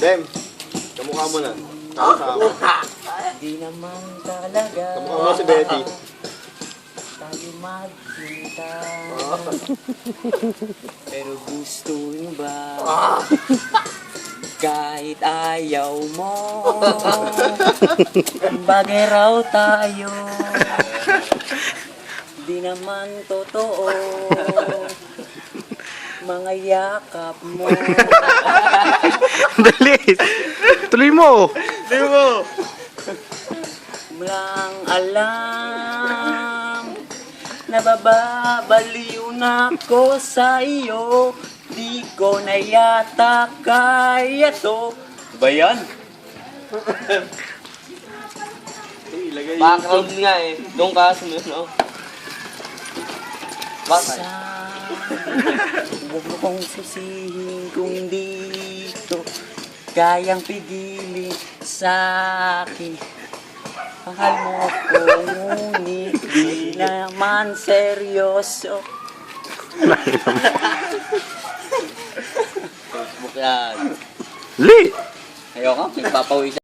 Dem, kamukha mo na. Di naman talaga Kamukha mo si Betty. tayo magkita. Pero gusto nyo ba? Kahit ayaw mo, bagay raw tayo. Di naman totoo mga yakap mo. Dali. Tuloy mo. Di mo! Walang alam, nababaliw na ko sa iyo. Di ko na yata kaya to. Ba yan? Ilagay Background nga eh. Doon ka sumunod, no? Bakit? Huwag mo kong sisihin kung dito kayang pigilin sa akin. Mahal mo ko, ngunit di naman seryoso. Facebook yan. Dali. Ayoko, nagpapawis